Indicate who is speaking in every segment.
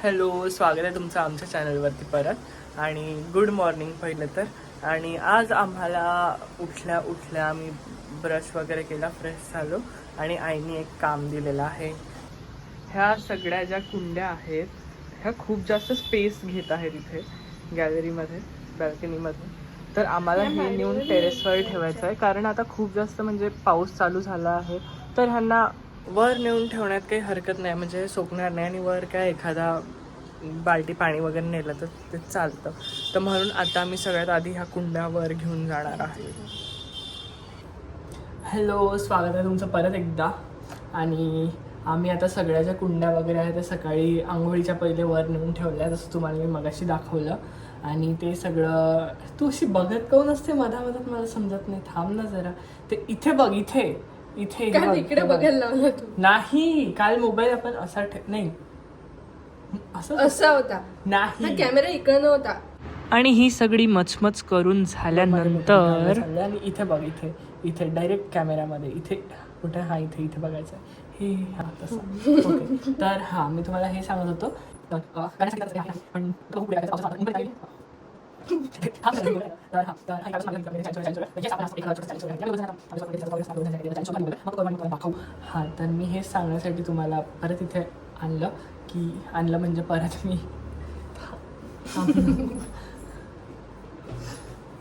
Speaker 1: Hello, स्वागत आहे तुमचं आमच्या चॅनलवरती परत. आणि गुड मॉर्निंग पहिलं तर. आणि आज आम्हाला उठल्या आम्ही ब्रश वगैरे केला, फ्रेश झालो आणि आईने एक काम दिलेलं आहे. ह्या सगळ्या ज्या कुंड्या आहेत ह्या खूप जास्त स्पेस घेत आहेत इथे गॅलरीमध्ये, बॅल्कनीमध्ये. तर आम्हाला हे नेऊन टेरेसवर ठेवायचं आहे, कारण आता खूप जास्त म्हणजे पाऊस चालू झाला आहे. तर ह्यांना वर नेऊन ठेवण्यात काही हरकत नाही, म्हणजे सोकणार नाही. आणि वर काय एखादा बाल्टी पाणी वगैरे नेलं तर ते चालतं. तर म्हणून आता आम्ही सगळ्यात आधी ह्या कुंड्या वर घेऊन जाणार आहे. हॅलो, स्वागत आहे तुमचं परत एकदा. आणि आम्ही आता सगळ्या ज्या कुंड्या वगैरे आहेत त्या सकाळी आंघोळीच्या पहिले वर नेऊन ठेवल्या, जसं तुम्हाला मी मगाशी दाखवलं. आणि ते सगळं तू अशी बघत काऊन असते मधामधात, मला समजत नाही. थांब ना जरा. ते इथे बघ, इथे इथे
Speaker 2: इकडे बघायला लावला तू.
Speaker 1: नाही, काल मोबाईल आपण असा नाही
Speaker 2: असा होता
Speaker 1: नाही,
Speaker 2: कॅमेरा इकडे होता.
Speaker 1: आणि ही सगळी मचमच करून झाल्यानंतर आणि इथे बघ, इथे इथे डायरेक्ट कॅमेरामध्ये इथे कुठे, हा इथे इथे बघायचं हे, हा तसं. ओके, तर हा मी तुम्हाला हे सांगत होतो. हा, तर मी हे सांगण्यासाठी तुम्हाला परत इथे आणलं, की आणलं म्हणजे परत मी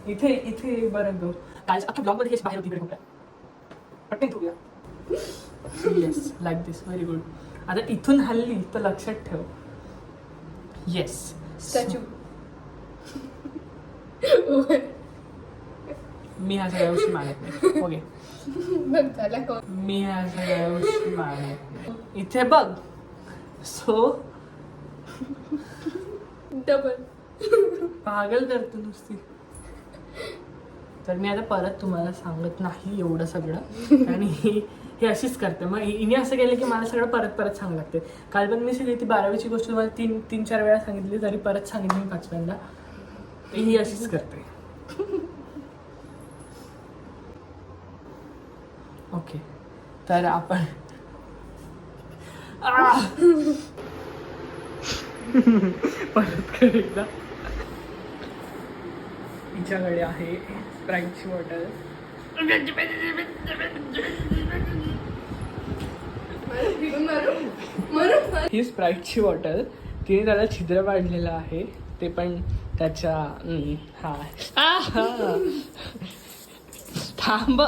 Speaker 1: इथे इथे बरं गो. काल अख्ख्या ब्लॉग मध्ये बाहेर होती इकडे पटकन ठेवूया. येस, लाईक दिस, व्हेरी गुड. आता इथून हल्ली तर लक्षात ठेव. Yes,
Speaker 2: statue.
Speaker 1: मी ह्या सगळ्या गोष्टी मानत नाही. ओके, मी ह्या सगळ्या गोष्टी मानत नाही. इथे बघ. सो
Speaker 2: डबल
Speaker 1: पागल करतो नुसती. तर मी आता परत तुम्हाला सांगत नाही एवढं सगळं, आणि हे अशीच करते. मग हिने असं केलं की मला सगळं परत परत सांगावं लागते. काल पण मी सगळी ती 12वीची गोष्ट तुम्हाला तीन चार वेळा सांगितली, तरी परत सांगितली मी 5व्यांदा. ही अशीच करते. ओके, तर आपण परत कर एकदा. हिच्याकडे आहे स्प्राईटची बॉटल. ही स्प्राईटची बॉटल, तिने त्याला छिद्र पाडलेलं आहे, ते पण त्याच्या हा थांब.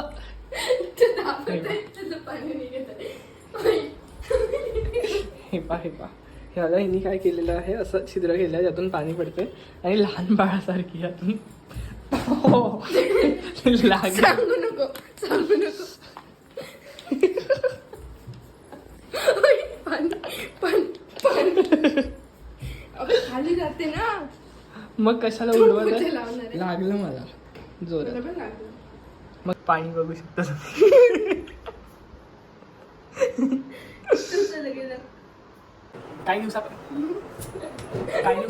Speaker 1: हे पा ह्याला हिने काय केलेलं आहे, असं छिद्र केलं आहे, त्यातून पाणी पडते आणि लहान बाळासारखी यातून
Speaker 2: सांगू नको. खाली जाते ना,
Speaker 1: मग कशाला उडवत. लागलं मला जोरात. मग पाणी बघू शकता. काही दिवसा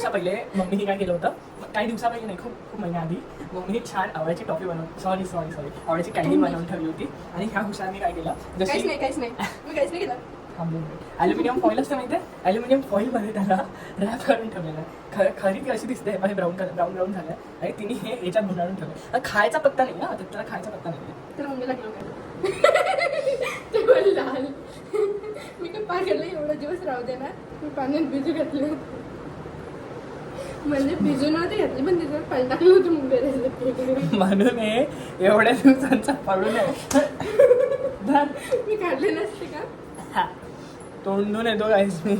Speaker 1: पहिले मम्मीने काय केलं होतं, काही दिवसा पहिले नाही, खूप महिन्याआधी मम्मीने छान आवळ्याची टॉफी बनवून सॉरी आवळ्याची कॅन्डी बनवून ठेवली होती. आणि ह्या हुशारने काय केलं,
Speaker 2: काहीच नाही मी काहीच नाही केलं.
Speaker 1: ॲल्युमिनियम फॉईल असते माहिती आहे, ॲल्युमिनियम फॉईलमध्ये त्याला रॅप करून ठेवलेलं. खरी ती अशी दिसते, ब्राऊन झालं. आणि तिने हे याच्यात गुंडाळून ठेवलं. खायचा पत्ता नाही ना, त्याला खायचा पत्ता नाही.
Speaker 2: तर मम्मीला ते लाल. मी काय पागलला एवढा दिवस राहू दे ना, मी पाण्यात भिजू घातले. म्हणजे भिजू नव्हते घातले, पण तिथं पाणी टाकलं होतं मुंबई.
Speaker 1: म्हणून हे एवढ्या दिवसांचा पडून
Speaker 2: मी काढले नसते का.
Speaker 1: तोंड धुवून येतो काहीच मी.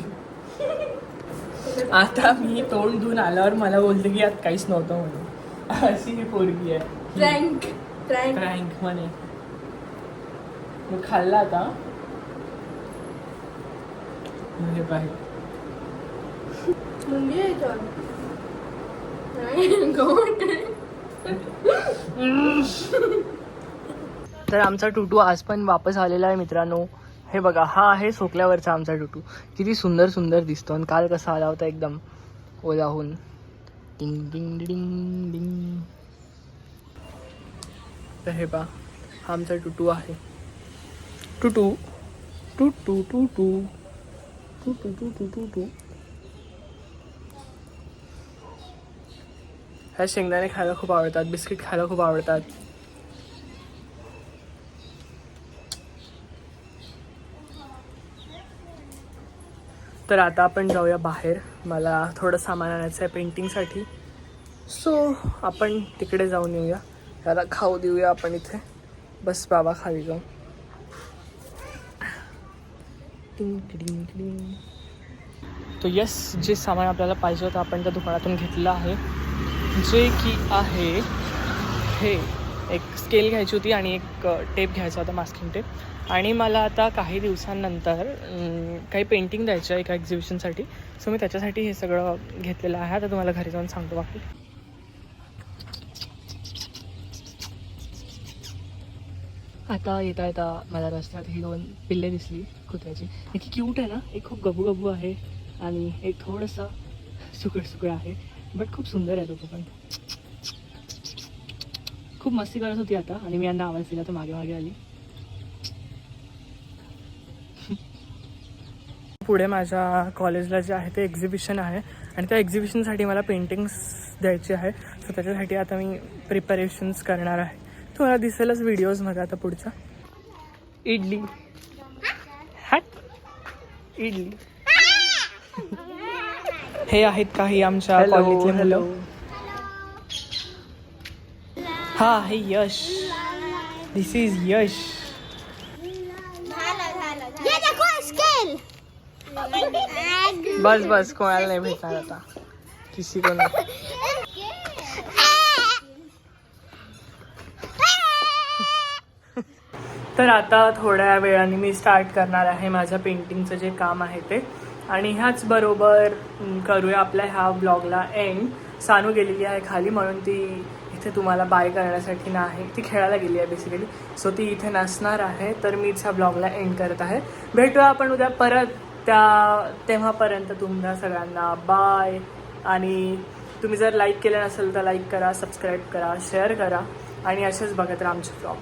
Speaker 1: आता मी तोंड धुवून आल्यावर मला बोलते की यात काहीच नव्हतं म्हणून. अशी ही पोरगी आहे. प्रँक म्हणे. मग खाल्ला आता म्हणजे पाहिजे
Speaker 2: मुंगी आहे तो.
Speaker 1: तर आमचा टुटू आज पण वापस आलेला आहे मित्रांनो. हे बघा, हा आहे सोकल्यावरचा आमचा टुटू. किती सुंदर दिसतो. आणि काल कसा आला होता एकदम ओलाहून. डिंग डिंग डिंग डिंग. तर हे पहा, हा आमचा टुटू आहे. टुटू टू टू टू टू टू टू टू टू टू टू. ह्या शेंगदाणे खायला खूप आवडतात, बिस्किट खायला खूप आवडतात. तर आता आपण जाऊया बाहेर. मला थोडं सामान आणायचं आहे पेंटिंगसाठी. सो आपण तिकडे जाऊन येऊया. त्याला खाऊ देऊया आपण इथे. बस बाबा खाली जाऊन. टिंग टिंग टिंग. तो यस, जे सामान आपल्याला पाहिजे होतं आपण त्या दुकानातून घेतलेलं आहे, जे की आहे हे. एक स्केल घ्यायची होती आणि एक टेप घ्यायचा होता, मास्किंग टेप. आणि मला आता काही दिवसांनंतर काही पेंटिंग द्यायचं आहे एका एक्झिबिशनसाठी. सो मी त्याच्यासाठी हे सगळं घेतलेलं आहे. आता तुम्हाला घरी जाऊन सांगतो बाकी. आता येता येता मला रस्त्यात ही 2 पिल्ले दिसली कुत्र्याची. एक क्यूट आहे ना, एक खूप गबू गबू आहे आणि एक थोडंसं सुकड आहे, बट खूप सुंदर आहे तो पण. खूप मस्ती करत होती आता आणि मी यांना आवाज दिला तर मागे मागे आली. पुढे माझ्या कॉलेजला जे आहे ते एक्झिबिशन आहे आणि त्या एक्झिबिशनसाठी मला पेंटिंग्स द्यायची आहे. सो त्याच्यासाठी आता मी प्रिपरेशन्स करणार आहे. तुम्हाला दिसेलच व्हिडिओजमध्ये आता पुढच्या. इडली हॅट इडली. हे आहेत काही आमच्या कॉलेजचे मुलं. हा, हे यश. दिस इज यश. बस बस, कोणाला नाही भेटणार आता, किसी को नाही. तर आता थोड्या वेळाने मी स्टार्ट करणार आहे माझ्या पेंटिंगचं जे काम आहे ते. आणि ह्याच बरोबर करूया आपल्या ह्या ब्लॉगला एंड. सानू गेलेली आहे खाली, म्हणून ती इथे तुम्हाला बाय करण्यासाठी नाही, ती खेळायला गेली आहे बेसिकली. सो ती इथे नसणार आहे. तर मीच ह्या ब्लॉगला एंड करत आहे. भेटूया आपण उद्या परत. तेव्हापर्यंत तुम्हाला सगळ्यांना बाय. आणि तुम्ही जर लाईक केलं नसेल तर लाईक करा, सबस्क्राईब करा, शेअर करा आणि असेच बघत राहा आमचे ब्लॉग.